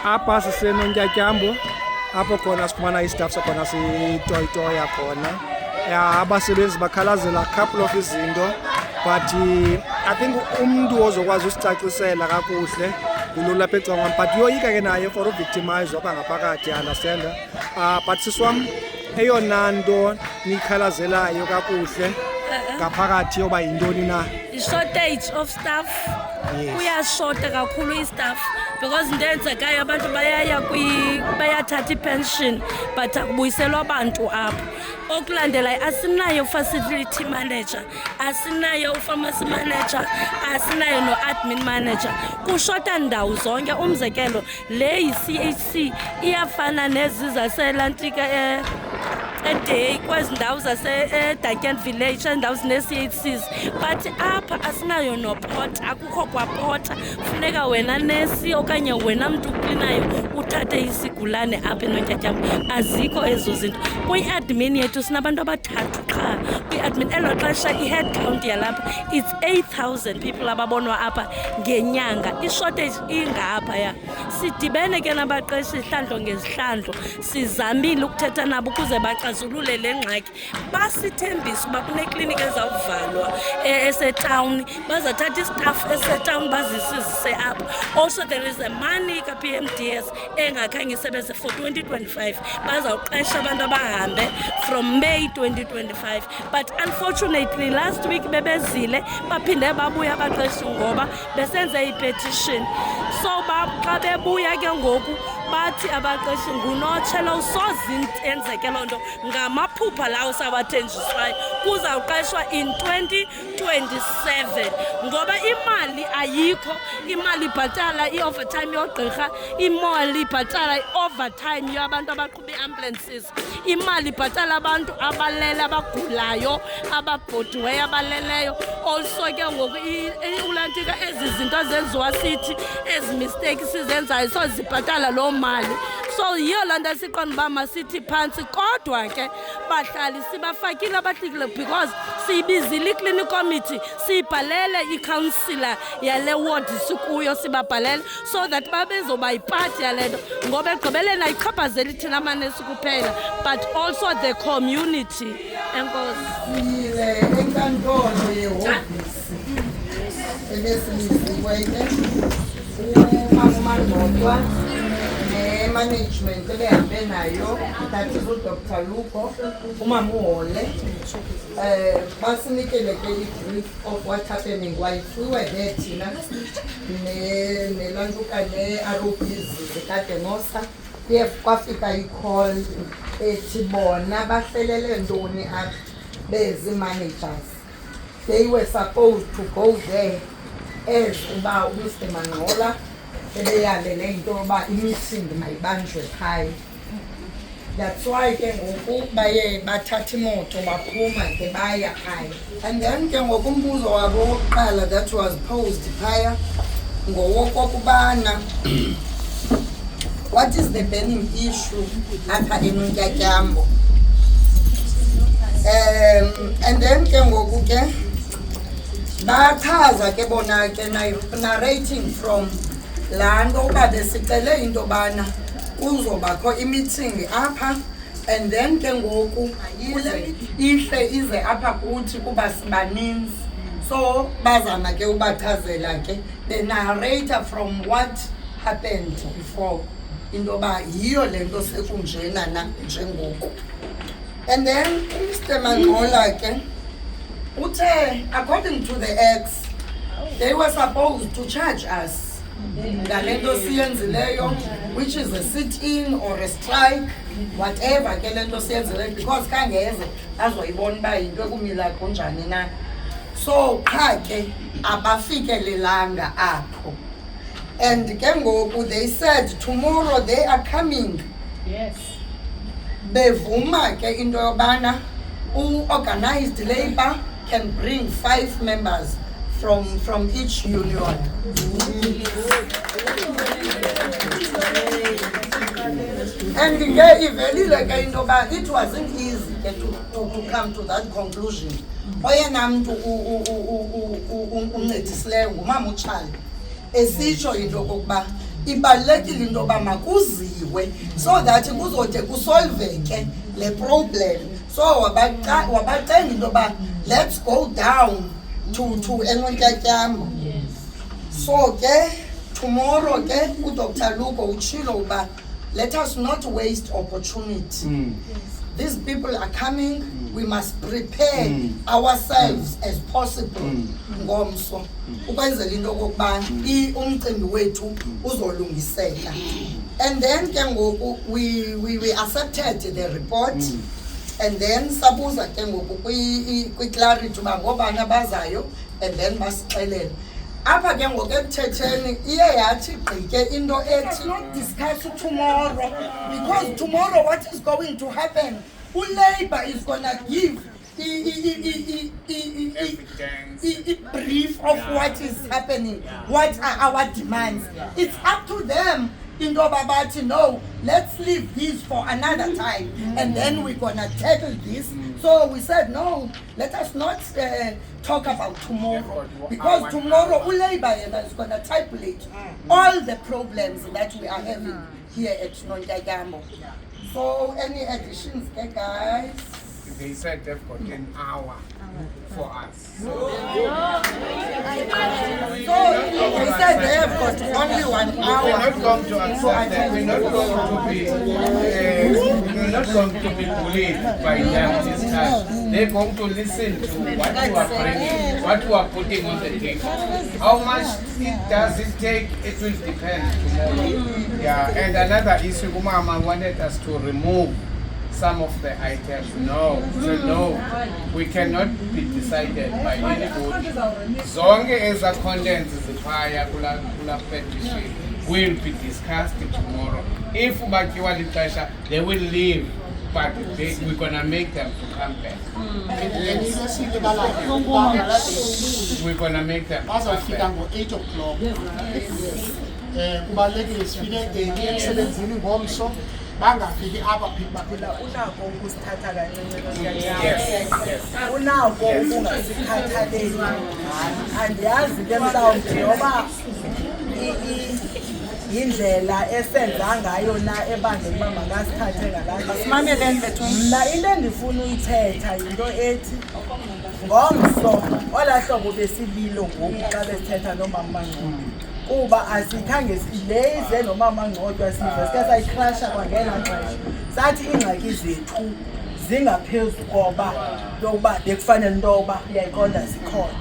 apha sisenontyatyambo apho khona sifumana istaff sakhona sitoyitoya khona. Abasebenzi bakhalazela a couple of izinto, but I think umntu ozokwazi usicacisela kakuhle kulula apha ecangwam, but uyoyika ke naye for uvictimize apha ngaphakathi, understand. But siswam eyona nto nikhalazelayo kakuhle ngaphakathi yoba yintoni na? The shortage of staff. Kuyashota kakhulu istaff because ndenzekayo abantu bayathatha ipension but akubuyiselwa abantu apho. Okulandelayo asinayo facility manager, asinayo pharmacy manager, asinayo no admin manager. Kushota ndawo zonke. Umzekelo le yi-CHC iyafana nezi zaseLantika day kwezi ndawo zase-Duncan Village, ndawo zine-CHCs, but apha asinayo noport, akukho kwapota. Funeka wena nesi okanye wena mntu uklinayo uthathe isigulane apha enontyatyambo. Azikho ezo zinto. Kwi-admin yethu sinabantu abathathu qha. Kwi-admin elo xesha i-head count yalapha it's 8,000 people ababonwa apha ngenyanga. I-shortage ingapha ya. Sidibene ke nabaqeshi izihlandlo ngezihlandlo, sizamile ukuthetha nabo ukuze baxazulule le ngxaki. Basithembisa uba kunekliniki ezawuvalwa esetown, bazathatha istaff esetown bazisizise apha. Also there is a money ka-PMDS engakhange isebenze for 2025. Bazawuqesha abantu abahambe from May 2025, but unfortunately last week bebezile baphinde babuya abaqeshi ngoba besenze i-petition. So xa bebuya ke ngoku bathi abaqeshi ngunotshela usoze enzeke loo nto ngamaphupha lawo sawathenjiswayo kuzawuqeshwa in 2027 ngoba imali ayikho. Imali ibhatala i-overtime yogqirha, imali ibhatala i-overtime yabantu abaqhuba ii-ambulances, imali ibhatala abantu abalele abagulayo ababhodiweyo abaleleyo. Also ke ngoku ulantika ezi zinto zenziwa sithi ezi mistakes sizenzayo so zibhatala loo mali. So yiyo laa nto siqonda uba masithi phantsi, kodwa ke bahlali sibafakile abahlikile because siyibizile i-clinic committee, siyibhalele i-councillor yale ward sikuyo, sibabhalele so that babezoba yipati yale nto ngoba ekugqibeleni ayichaphazeli thina manesi kuphela but also the community. Enkosi. Enkantolo yehhovisi ebesilizikwele uMamandodwa ne-management ebehambe nayo, that is uDr. Luko, uMamuhole, basinikele ke i-brief of what happening while we were there thina nelantuka ne-ROPs zikadenosa. Kwafika i-call ethi bona bahlelele ntoni apha bezi-managers. They were supposed to go there as uba uMr. Manqola ebeyalele into yoba i-meeting mayibanjwe phaya. That's why ke ngoku baye bathatha imoto baphuma ke baya phaya. And then ke ngoku umbuzo wabo wokuqala that was posed phaya ngowokokubana what is the burning issue apha enontyatyambo. And then ke ngoku ke bachaza ke bona ke narrating from laa nto uba besicele into yobana kuzobakho i-meeting apha and then ke ngoku ihle ize apha kuthi kuba sibaninzi. So bazama ke ubachazela ke benarrate from what happened before into yoba yiyo le nto sekunjena na njengoku. And then Mr. Manqola ke uthe according to the acts they were supposed to charge us ngale nto siyenzileyo, which is a sit-in or a strike, whatever ke le nto siyenzileyo, because kangeze azoyibona uba yinto ekumila kunjani na. So qha ke abafikelelanga apho. And ke ngoku they said tomorrow they are coming. Yes. Bevuma ke into yobana organized labor can bring 5 members from each union. And ivelile ke into yoba it wasn't easy to come to that conclusion. Oyena mntu uncedisileyo ngumama uChali esitsho into yokokuba ibalulekile into yoba makuziwe so that kuzode kusolveke le problem. So wabacenga into yoba let's go down to eNotyatyambo. So ke tomorrow ke uDr Lugo utshilo uba let us not waste opportunity. These people are coming, we must prepare ourselves as possible ngomso ukwenzela into yokuba umcimbi wethu uzolungiseka. And then ke ngoku we accepted the report. And then sabuza ke ngoku kwi-clarity uba ngobani abazayo and then basixelele. Apha ke ngoku ekuthetheni iye yathi gqike into ethi not discuss tomorrow, because tomorrow what is going to happen, uLabour is gonna give a brief of what is happening, what are our demands. It's up to them. Into babati, no, let's leave this for another time, and then we're gonna tackle this. So we said no, let us not talk about tomorrow, because tomorrow uLabour is gonna tabulate all the problems that we are having here at Notyatyambo. So any additions, guys? They said they've got an hour for us. So they said they have got only 1 hour. We're not going to accept that. We're not going to be bullied by them this time. They're going to listen to what you are bringing, what you are putting on the table. How much does it take? It will depend tomorrow. Yeah, and another issue, Mama wanted us to remove some of the items. No, we cannot be decided by anybody. Zonke eza contents ziphaya kula petition will be discussed tomorrow. If bakiwa lixesha, they will leave, but we're gonna make them to come back. We're gonna make them to come bazofika back. ngo-8 o'clock. Kubalulekile sifike emsebenzini ngomso bangafiki apha phila unako ukusithatha kancinci Yes. unako ukungasikhathaleli. Andiyazi ke mhlawumbi noba yindlela esenza ngayo na ebangela uba makasithathe ngalaa. Mna into endifuna uyithetha yinto ethi ngomso olaa hlobo besililo ngoku xa besithetha nomama Ngcobo, kuba asikhange le ize nomama Ngcobo sive sike sayicrasha kwangelaa xesha sathi iingxaki zethu zingaphezu koba yokuba bekufanele into yoba uyayiqonda zikhona.